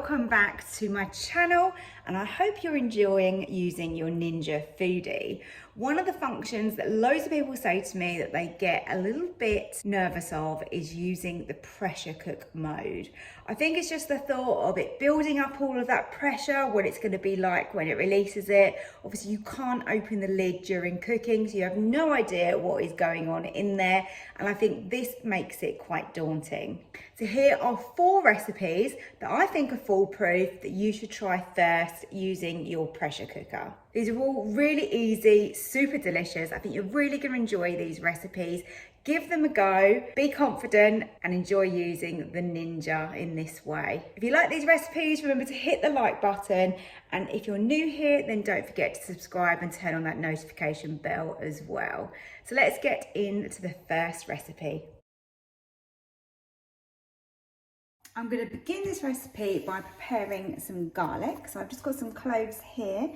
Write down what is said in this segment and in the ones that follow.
welcome back to my channel, and I hope you're enjoying using your Ninja Foodi. One of the functions that loads of people say to me that they get a little bit nervous of is using the pressure cook mode. I think it's just the thought of it building up all of that pressure, what it's going to be like when it releases it. Obviously you can't open the lid during cooking, so you have no idea what is going on in there, and I think this makes it quite daunting. So here are 4 recipes that I think are foolproof that you should try first using your pressure cooker. These are all really easy, super delicious. I think you're really going to enjoy these recipes. Give them a go, be confident, and enjoy using the Ninja in this way. If you like these recipes, remember to hit the like button. And if you're new here, then don't forget to subscribe and turn on that notification bell as well. So let's get into the first recipe. I'm going to begin this recipe by preparing some garlic. So I've just got some cloves here.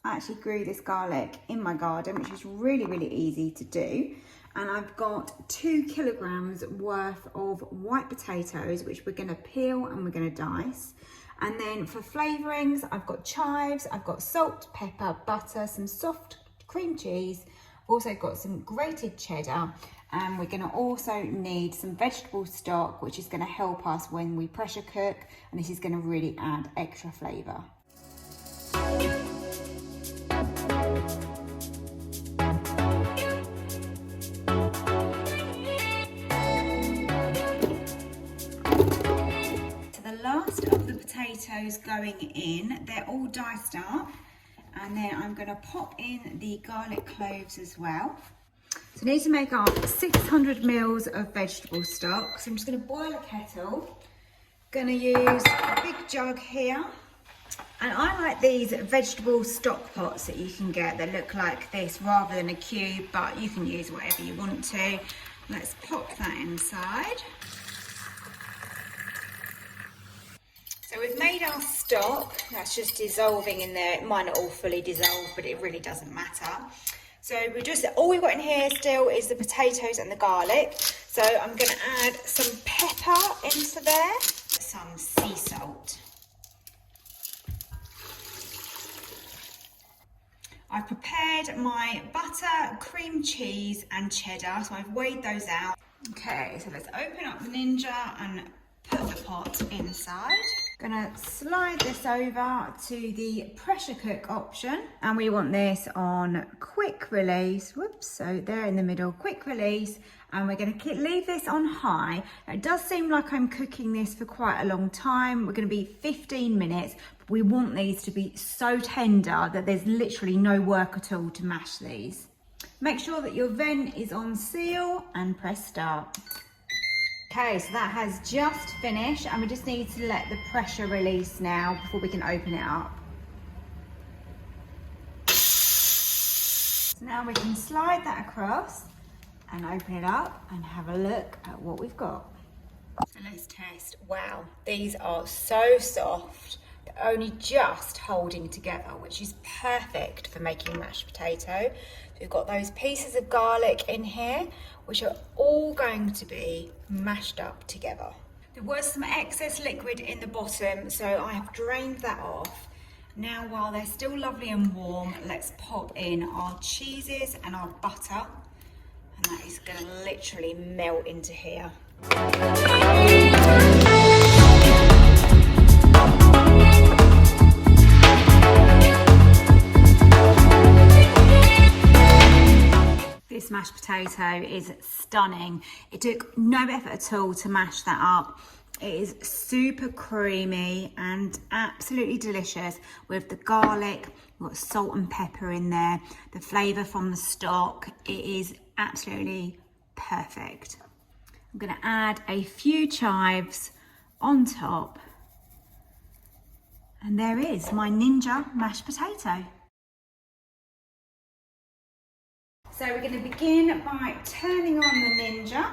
I actually grew this garlic in my garden, which is really, really easy to do. And I've got 2 kilograms worth of white potatoes, which we're going to peel and we're going to dice. And then for flavourings, I've got chives, I've got salt, pepper, butter, some soft cream cheese. I've also got some grated cheddar. And we're going to also need some vegetable stock, which is going to help us when we pressure cook. And this is going to really add extra flavour. Last of the potatoes going in, they're all diced up, and then I'm going to pop in the garlic cloves as well. So I need to make up 600 mils of vegetable stock. So I'm just going to boil a kettle. Going to use a big jug here, and I like these vegetable stock pots that you can get that look like this rather than a cube, but you can use whatever you want to. Let's pop that inside. So we've made our stock, that's just dissolving in there. It might not all fully dissolve, but it really doesn't matter. So all we've got in here still is the potatoes and the garlic. So I'm going to add some pepper into there, some sea salt. I've prepared my butter, cream cheese and cheddar, so I've weighed those out. Okay, so let's open up the Ninja and put the pot inside. Gonna slide this over to the pressure cook option, and we want this on quick release. Whoops, so there in the middle, quick release, and we're gonna leave this on high. Now, it does seem like I'm cooking this for quite a long time. We're gonna be 15 minutes, but we want these to be so tender that there's literally no work at all to mash these. Make sure that your vent is on seal and press start. Okay, so that has just finished, and we just need to let the pressure release now before we can open it up. So now we can slide that across and open it up and have a look at what we've got. So let's test. Wow, these are so soft. They're only just holding together, which is perfect for making mashed potato. We've got those pieces of garlic in here, which are all going to be mashed up together. There was some excess liquid in the bottom, so I have drained that off. Now, while they're still lovely and warm, let's pop in our cheeses and our butter, and that is going to literally melt into here. This mashed potato is stunning. It took no effort at all to mash that up. It is super creamy and absolutely delicious with the garlic. We've got salt and pepper in there, the flavour from the stock. It is absolutely perfect. I'm going to add a few chives on top, and there is my Ninja mashed potato. So we're going to begin by turning on the Ninja,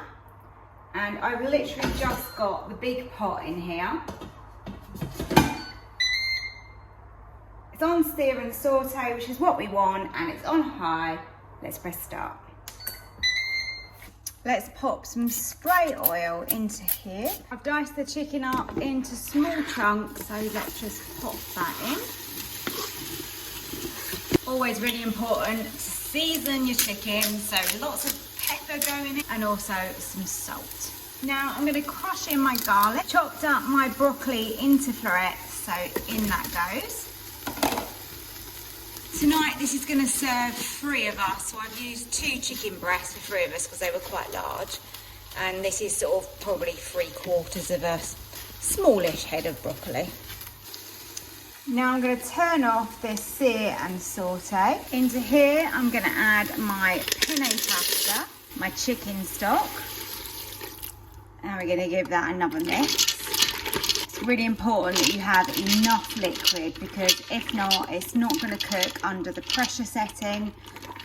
and I've literally just got the big pot in here. It's on sear and saute, which is what we want, and it's on high. Let's press start. Let's pop some spray oil into here. I've diced the chicken up into small chunks, so let's just pop that in. Always really important to season your chicken, so lots of pepper going in and also some salt. Now I'm going to crush in my garlic, chopped up my broccoli into florets, so in that goes. Tonight this is going to serve 3 of us, so I've used 2 chicken breasts for 3 of us because they were quite large, and this is sort of probably 3/4 of a smallish head of broccoli. Now I'm going to turn off this sear and saute. Into here I'm going to add my penne pasta, my chicken stock, and we're going to give that another mix. It's really important that you have enough liquid, because if not, it's not going to cook under the pressure setting,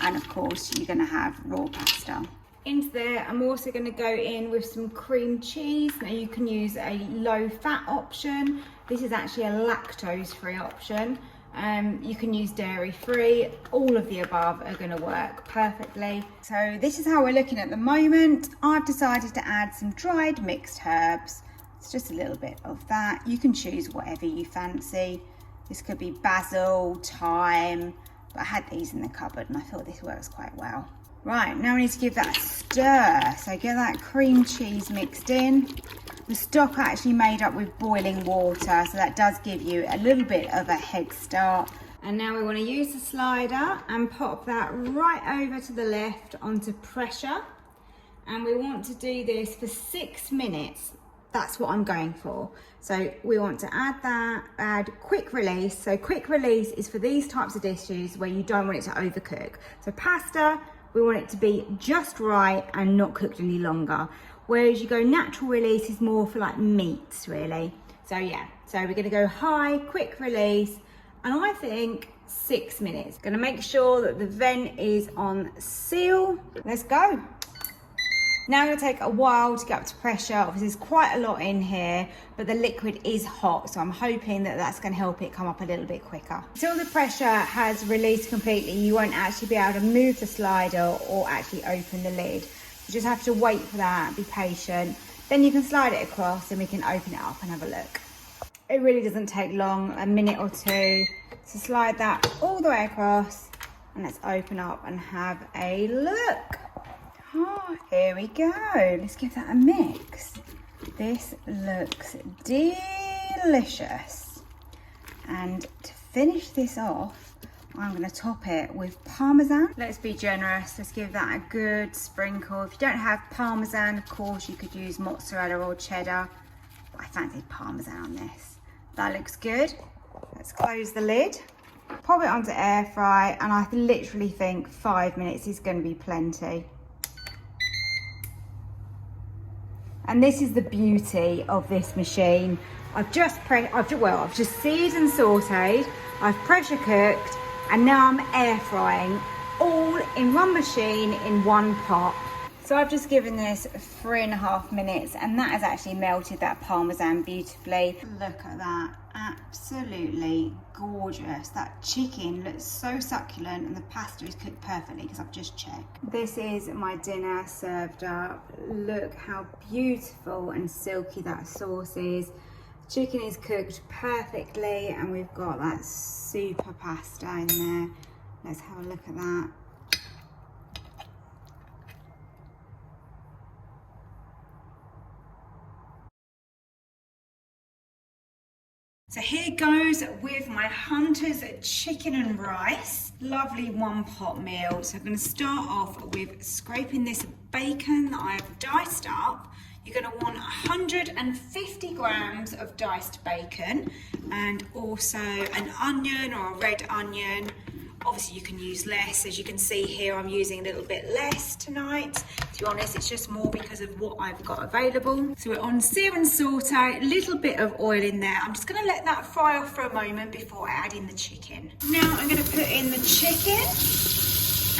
and of course you're going to have raw pasta. Into there I'm also going to go in with some cream cheese. Now you can use a low fat option. This is actually a lactose free option. You can use dairy free. All of the above are going to work perfectly. So this is how we're looking at the moment. I've decided to add some dried mixed herbs. It's just a little bit of that. You can choose whatever you fancy. This could be basil, thyme, but I had these in the cupboard and I thought this works quite well. Right, now we need to give that a stir. So get that cream cheese mixed in. The stock actually made up with boiling water, so that does give you a little bit of a head start. And now we want to use the slider and pop that right over to the left onto pressure. And we want to do this for 6 minutes. That's what I'm going for. So we want to add quick release. So quick release is for these types of dishes where you don't want it to overcook. So pasta, we want it to be just right and not cooked any longer. Whereas you go natural release is more for like meats really. So yeah, so we're gonna go high, quick release, and I think 6 minutes. Gonna make sure that the vent is on seal. Let's go. Now I'm going to take a while to get up to pressure. Obviously there's quite a lot in here, but the liquid is hot, so I'm hoping that that's going to help it come up a little bit quicker. Until the pressure has released completely, you won't actually be able to move the slider or actually open the lid. You just have to wait for that, be patient. Then you can slide it across and we can open it up and have a look. It really doesn't take long, a minute or 2. So slide that all the way across and let's open up and have a look. Oh, here we go. Let's give that a mix. This looks delicious. And to finish this off, I'm going to top it with Parmesan. Let's be generous. Let's give that a good sprinkle. If you don't have Parmesan, of course, you could use mozzarella or cheddar. But I fancied Parmesan on this. That looks good. Let's close the lid. Pop it onto air fry, and I literally think 5 minutes is going to be plenty. And this is the beauty of this machine. I've just seared and sauteed, I've pressure cooked, and now I'm air frying all in one machine in one pot. So I've just given this 3.5 minutes, and that has actually melted that Parmesan beautifully. Look at that, absolutely gorgeous. That chicken looks so succulent, and the pasta is cooked perfectly because I've just checked. This is my dinner served up. Look how beautiful and silky that sauce is. Chicken is cooked perfectly, and we've got that super pasta in there. Let's have a look at that. So here goes with my Hunter's chicken and rice. Lovely one pot meal. So I'm going to start off with scraping this bacon that I've diced up. You're going to want 150 grams of diced bacon, and also an onion or a red onion. Obviously you can use less. As you can see here, I'm using a little bit less tonight. To be honest, it's just more because of what I've got available. So we're on sear and saute, a little bit of oil in there. I'm just gonna let that fry off for a moment before I add in the chicken. Now I'm gonna put in the chicken,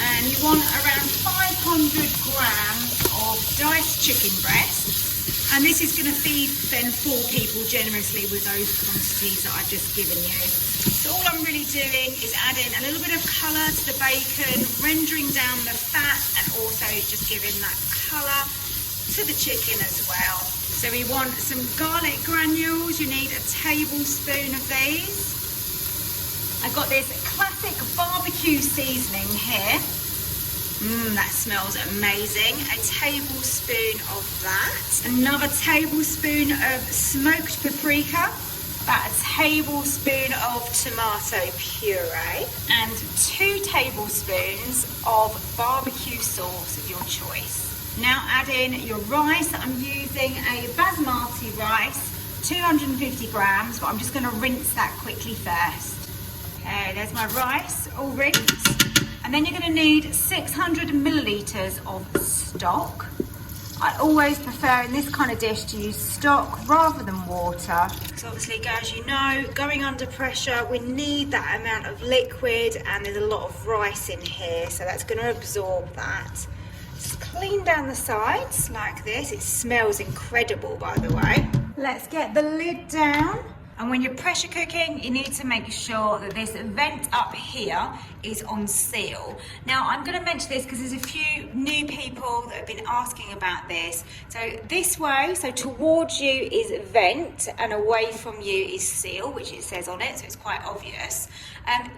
and you want around 500 grams of diced chicken breast. And this is going to feed then 4 people generously with those quantities that I've just given you. So all I'm really doing is adding a little bit of colour to the bacon, rendering down the fat, and also just giving that colour to the chicken as well. So we want some garlic granules. You need a tablespoon of these. I've got this classic barbecue seasoning here. That smells amazing. A tablespoon of that. Another tablespoon of smoked paprika. About a tablespoon of tomato puree. And 2 tablespoons of barbecue sauce of your choice. Now add in your rice. I'm using a basmati rice, 250 grams, but I'm just going to rinse that quickly first. Okay, there's my rice all rinsed. And then you're going to need 600 millilitres of stock. I always prefer in this kind of dish to use stock rather than water. So obviously, as you know, going under pressure, we need that amount of liquid, and there's a lot of rice in here, so that's going to absorb that. Just clean down the sides like this. It smells incredible, by the way. Let's get the lid down. And when you're pressure cooking, you need to make sure that this vent up here is on seal. Now, I'm going to mention this because there's a few new people that have been asking about this. So this way, so towards you is vent and away from you is seal, which it says on it, so it's quite obvious.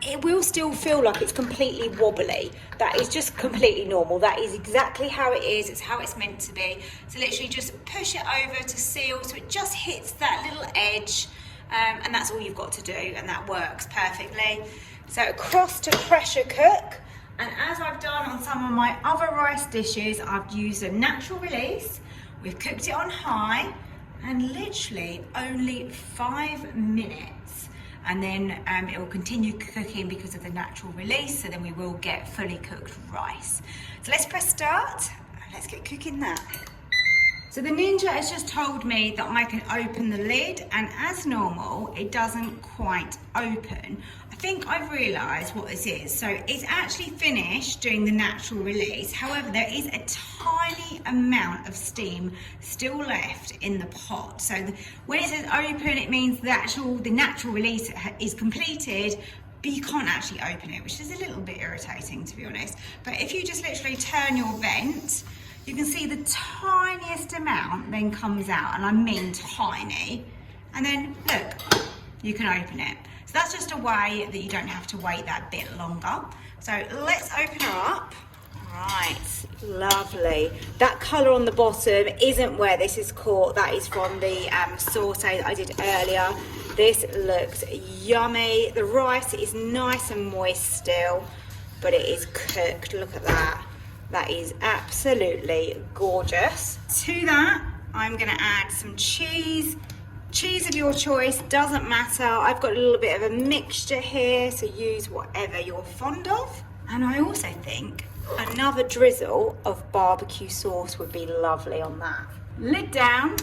It will still feel like it's completely wobbly. That is just completely normal. That is exactly how it is. It's how it's meant to be. So literally just push it over to seal so it just hits that little edge. And that's all you've got to do, and that works perfectly. So across to pressure cook, and as I've done on some of my other rice dishes, I've used a natural release. We've cooked it on high, and literally only 5 minutes, and then it will continue cooking because of the natural release, so then we will get fully cooked rice. So let's press start, and let's get cooking that. So the Ninja has just told me that I can open the lid, and as normal, it doesn't quite open. I think I've realised what this is. So it's actually finished doing the natural release. However, there is a tiny amount of steam still left in the pot. So when it says open, it means the natural release is completed, but you can't actually open it, which is a little bit irritating, to be honest. But if you just literally turn your vent, you can see the tiniest amount then comes out, and I mean tiny. And then look, you can open it. So that's just a way that you don't have to wait that bit longer. So let's open her up. Right, lovely. That colour on the bottom isn't where this is caught. That is from the saute that I did earlier. This looks yummy. The rice is nice and moist still, but it is cooked. Look at that. That is absolutely gorgeous. To that, I'm going to add some cheese. Cheese of your choice, doesn't matter. I've got a little bit of a mixture here, so use whatever you're fond of. And I also think another drizzle of barbecue sauce would be lovely on that. Lid down.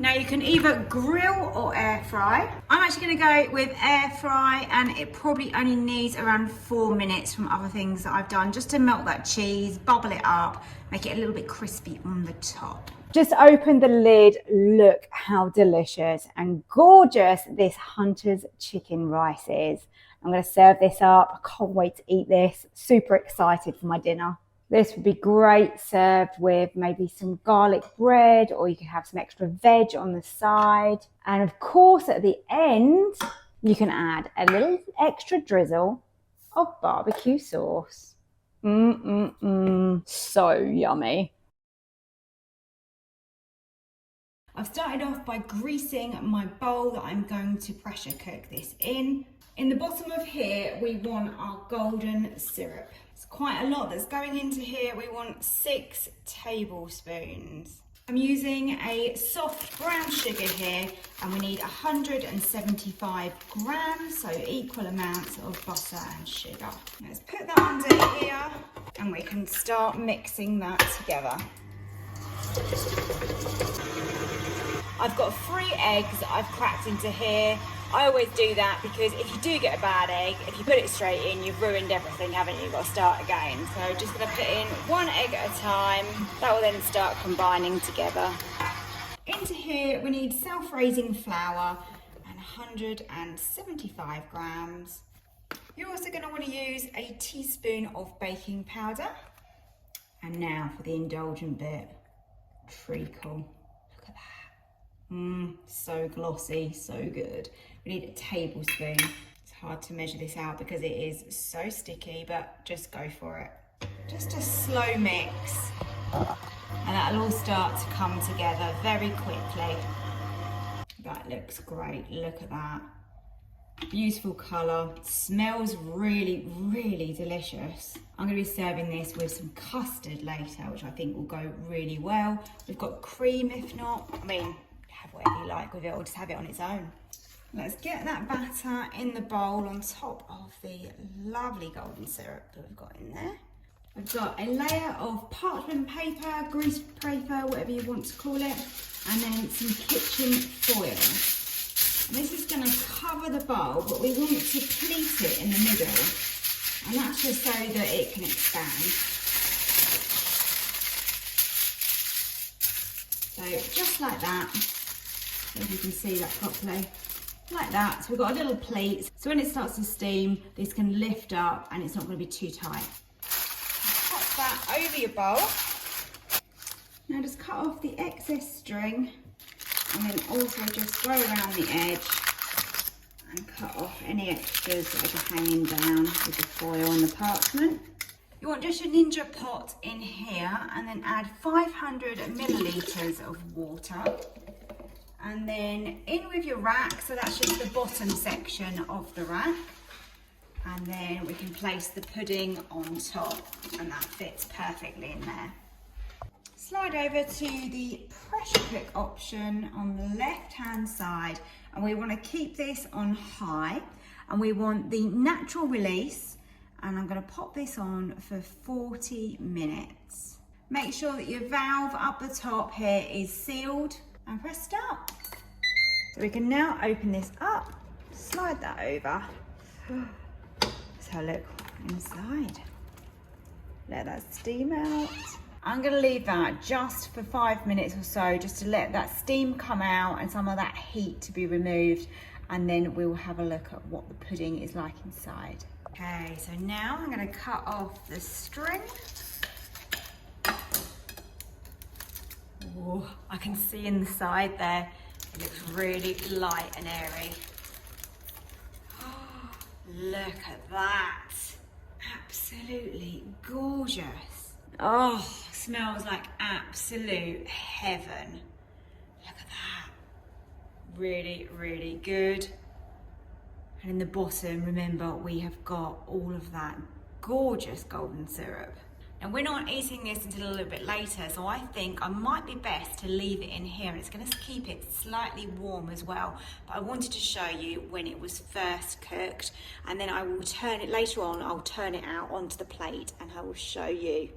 Now you can either grill or air fry. I'm actually going to go with air fry, and it probably only needs around 4 minutes from other things that I've done, just to melt that cheese, bubble it up, make it a little bit crispy on the top. Just open the lid. Look how delicious and gorgeous this Hunter's chicken rice is. I'm going to serve this up. I can't wait to eat this. Super excited for my dinner. This would be great served with maybe some garlic bread, or you could have some extra veg on the side. And of course, at the end, you can add a little extra drizzle of barbecue sauce. So yummy. I've started off by greasing my bowl that I'm going to pressure cook this in. In the bottom of here, we want our golden syrup. It's quite a lot that's going into here. We want 6 tablespoons. I'm using a soft brown sugar here, and we need 175 grams, so equal amounts of butter and sugar. Let's put that under here, and we can start mixing that together. I've got 3 eggs that I've cracked into here. I always do that because if you do get a bad egg, if you put it straight in, you've ruined everything, haven't you? You've got to start again. So just going to put in 1 egg at a time. That will then start combining together. Into here we need self-raising flour and 175 grams. You're also going to want to use a teaspoon of baking powder. And now for the indulgent bit, treacle. Look at that. So glossy, so good. We need a tablespoon. It's hard to measure this out because it is so sticky, but just go for it. Just a slow mix. And that'll all start to come together very quickly. That looks great, look at that. Beautiful colour, smells really, really delicious. I'm going to be serving this with some custard later, which I think will go really well. We've got cream if not. I mean, have whatever you like with it, or just have it on its own. Let's get that batter in the bowl on top of the lovely golden syrup that we've got in there. I've got a layer of parchment paper, grease paper, whatever you want to call it, and then some kitchen foil. And this is going to cover the bowl, but we want to pleat it in the middle, and that's just so that it can expand. So just like that, if you can see that properly, like that. So we've got a little pleat, so when it starts to steam, this can lift up and it's not going to be too tight. Pop that over your bowl. Now just cut off the excess string, and then also just go around the edge and cut off any extras that are hanging down with the foil and the parchment. You want just your Ninja pot in here, and then add 500 millilitres of water. And then in with your rack, so that's just the bottom section of the rack. And then we can place the pudding on top, and that fits perfectly in there. Slide over to the pressure cook option on the left hand side, and we want to keep this on high, and we want the natural release, and I'm going to pop this on for 40 minutes. Make sure that your valve up the top here is sealed, and press start. So we can now open this up, slide that over. Let's have a look inside. Let that steam out. I'm going to leave that just for 5 minutes or so, just to let that steam come out and some of that heat to be removed, and then we'll have a look at what the pudding is like inside. Okay, so now I'm going to cut off the string. Oh, I can see inside there, it looks really light and airy. Oh, look at that, absolutely gorgeous. Oh, smells like absolute heaven. Look at that. Really, really good. And in the bottom, remember, we have got all of that gorgeous golden syrup. And we're not eating this until a little bit later, so I think I might be best to leave it in here, and it's going to keep it slightly warm as well. But I wanted to show you when it was first cooked, and then I will turn it later on, I'll turn it out onto the plate and I will show you.